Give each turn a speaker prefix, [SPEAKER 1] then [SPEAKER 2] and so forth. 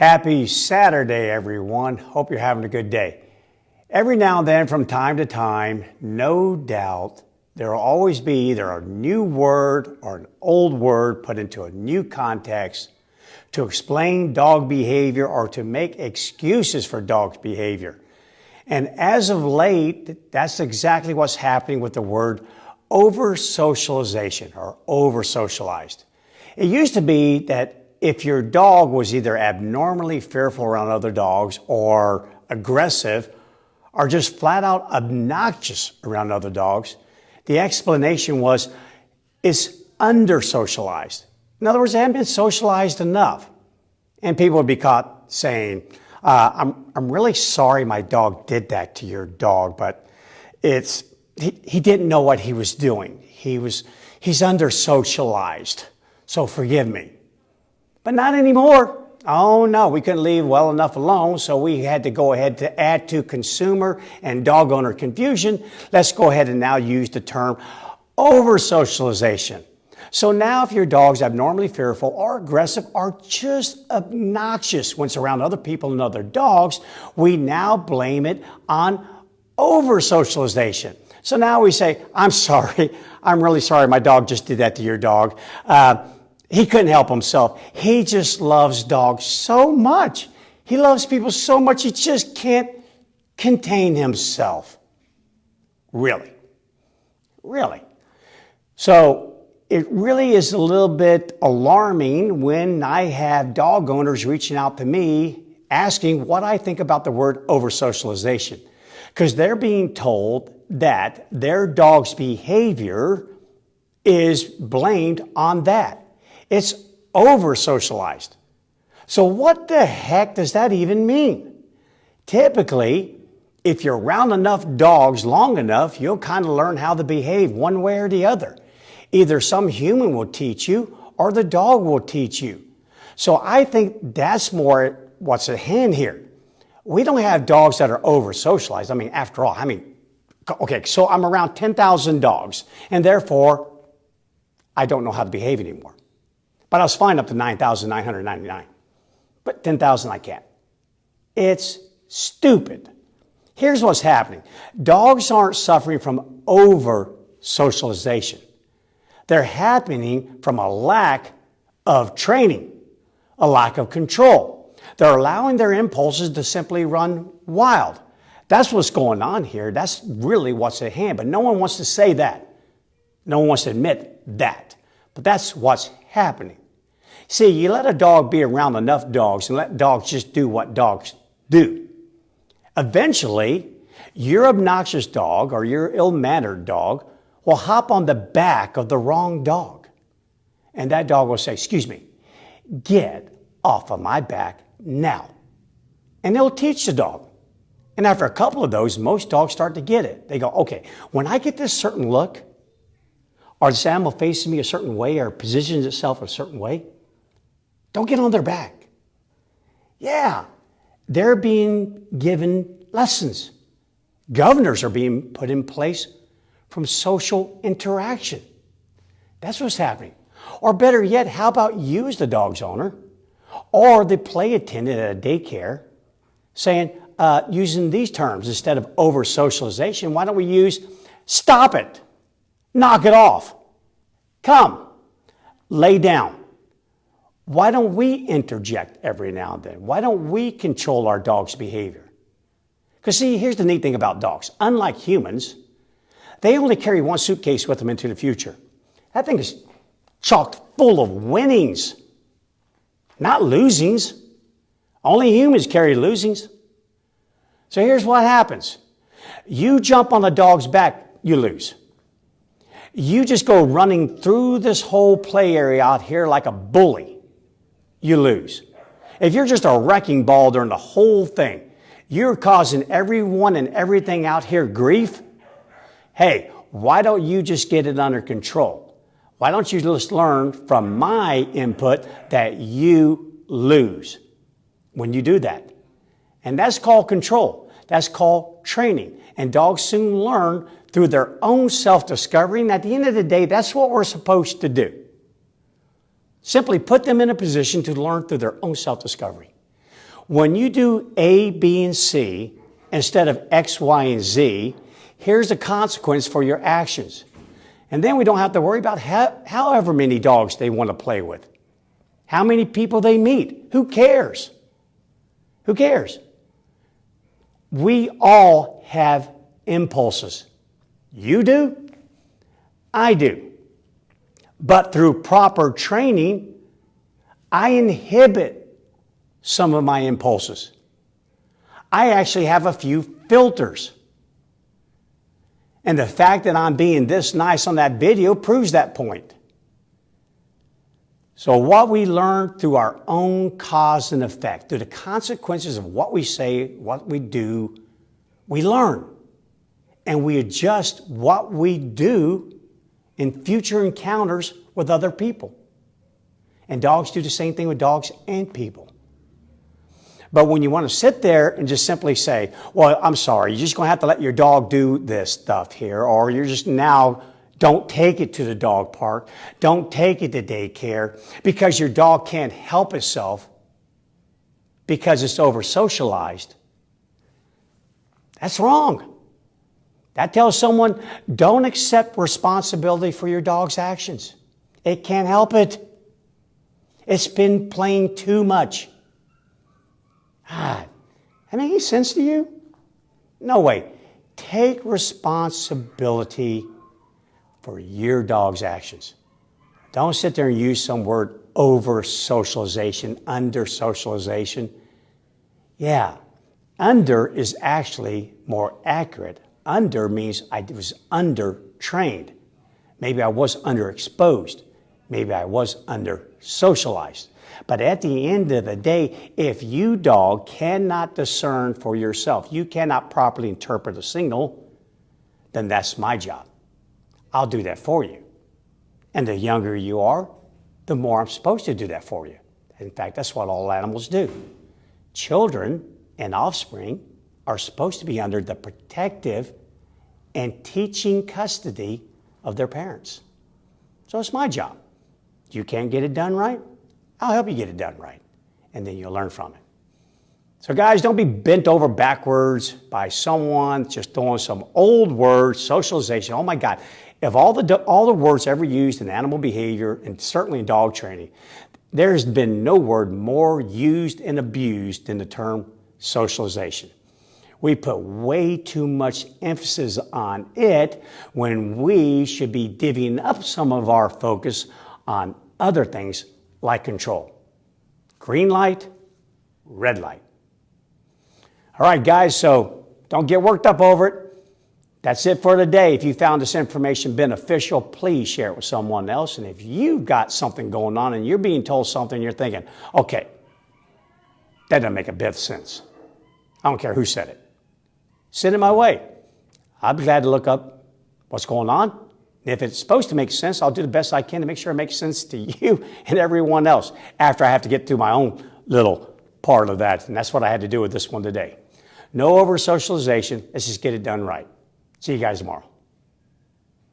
[SPEAKER 1] Happy Saturday, everyone. Hope you're having a good day. Every now and then, from time to time, no doubt, there will always be either a new word or an old word put into a new context to explain dog behavior or to make excuses for dog behavior. And as of late, that's exactly what's happening with the word over-socialization or over-socialized. It used to be that if your dog was either abnormally fearful around other dogs or aggressive or just flat out obnoxious around other dogs, the explanation was it's under-socialized. In other words, they haven't been socialized enough. And people would be caught saying, I'm really sorry my dog did that to your dog, but he didn't know what he was doing. He's under-socialized, so forgive me. But not anymore. Oh no, we couldn't leave well enough alone, so we had to go ahead to add to consumer and dog owner confusion. Let's go ahead and now use the term over-socialization. So now if your dog's abnormally fearful or aggressive or just obnoxious when it's around other people and other dogs, we now blame it on over-socialization. So now we say, I'm sorry, I'm really sorry my dog just did that to your dog. He couldn't help himself. He just loves dogs so much. He loves people so much he just can't contain himself. Really. So it really is a little bit alarming when I have dog owners reaching out to me asking what I think about the word over-socialization. Because they're being told that their dog's behavior is blamed on that. It's over-socialized. So what the heck does that even mean? Typically, if you're around enough dogs long enough, you'll kind of learn how to behave one way or the other. Either some human will teach you or the dog will teach you. So I think that's more what's at hand here. We don't have dogs that are over-socialized. After all, okay, so I'm around 10,000 dogs, and therefore, I don't know how to behave anymore. But I was fine up to 9,999. But 10,000 I can't. It's stupid. Here's what's happening. Dogs aren't suffering from over-socialization. They're happening from a lack of training, a lack of control. They're allowing their impulses to simply run wild. That's what's going on here. That's really what's at hand. But no one wants to say that. No one wants to admit that. But that's what's happening. See, you let a dog be around enough dogs and let dogs just do what dogs do. Eventually, your obnoxious dog or your ill-mannered dog will hop on the back of the wrong dog. And that dog will say, excuse me, get off of my back now. And they'll teach the dog. And after a couple of those, most dogs start to get it. They go, okay, when I get this certain look, or this animal faces me a certain way or positions itself a certain way, don't get on their back. Yeah, they're being given lessons. Governors are being put in place from social interaction. That's what's happening. Or better yet, how about you as the dog's owner or the play attendant at a daycare saying, using these terms instead of over-socialization, why don't we use stop it, knock it off, come, lay down. Why don't we interject every now and then? Why don't we control our dog's behavior? Because see, here's the neat thing about dogs. Unlike humans, they only carry one suitcase with them into the future. That thing is chocked full of winnings, not losings. Only humans carry losings. So here's what happens. You jump on a dog's back, you lose. You just go running through this whole play area out here like a bully, you lose. If you're just a wrecking ball during the whole thing, you're causing everyone and everything out here grief. Hey, why don't you just get it under control? Why don't you just learn from my input that you lose when you do that? And that's called control. That's called training. And dogs soon learn through their own self-discovery. And at the end of the day, that's what we're supposed to do. Simply put them in a position to learn through their own self-discovery. When you do A, B, and C instead of X, Y, and Z, here's the consequence for your actions. And then we don't have to worry about however many dogs they want to play with. How many people they meet. Who cares? Who cares? We all have impulses. You do. I do. But through proper training, I inhibit some of my impulses. I actually have a few filters. And the fact that I'm being this nice on that video proves that point. So what we learn through our own cause and effect, through the consequences of what we say, what we do, we learn. And we adjust what we do in future encounters with other people. And dogs do the same thing with dogs and people. But when you want to sit there and just simply say, well, I'm sorry, you're just going to have to let your dog do this stuff here, or you're just now, don't take it to the dog park, don't take it to daycare, because your dog can't help itself because it's over-socialized. That's wrong. That tells someone, don't accept responsibility for your dog's actions. It can't help it. It's been playing too much. God, that make any sense to you? No way. Take responsibility for your dog's actions. Don't sit there and use some word over-socialization, under-socialization. Yeah, under is actually more accurate. Under means I was under-trained. Maybe I was underexposed. Maybe I was under-socialized. But at the end of the day, if you, dog, cannot discern for yourself, you cannot properly interpret a signal, then that's my job. I'll do that for you. And the younger you are, the more I'm supposed to do that for you. In fact, that's what all animals do. Children and offspring are supposed to be under the protective and teaching custody of their parents. So it's my job. You can't get it done right? I'll help you get it done right, and then you'll learn from it. So guys, don't be bent over backwards by someone just throwing some old words, socialization. Oh my God, if all the words ever used in animal behavior, and certainly in dog training, there's been no word more used and abused than the term socialization. We put way too much emphasis on it when we should be divvying up some of our focus on other things like control. Green light, red light. All right, guys, so don't get worked up over it. That's it for today. If you found this information beneficial, please share it with someone else. And if you've got something going on and you're being told something, you're thinking, okay, that doesn't make a bit of sense. I don't care who said it. Send it my way. I'll be glad to look up what's going on. If it's supposed to make sense, I'll do the best I can to make sure it makes sense to you and everyone else after I have to get through my own little part of that. And that's what I had to do with this one today. No over-socialization. Let's just get it done right. See you guys tomorrow.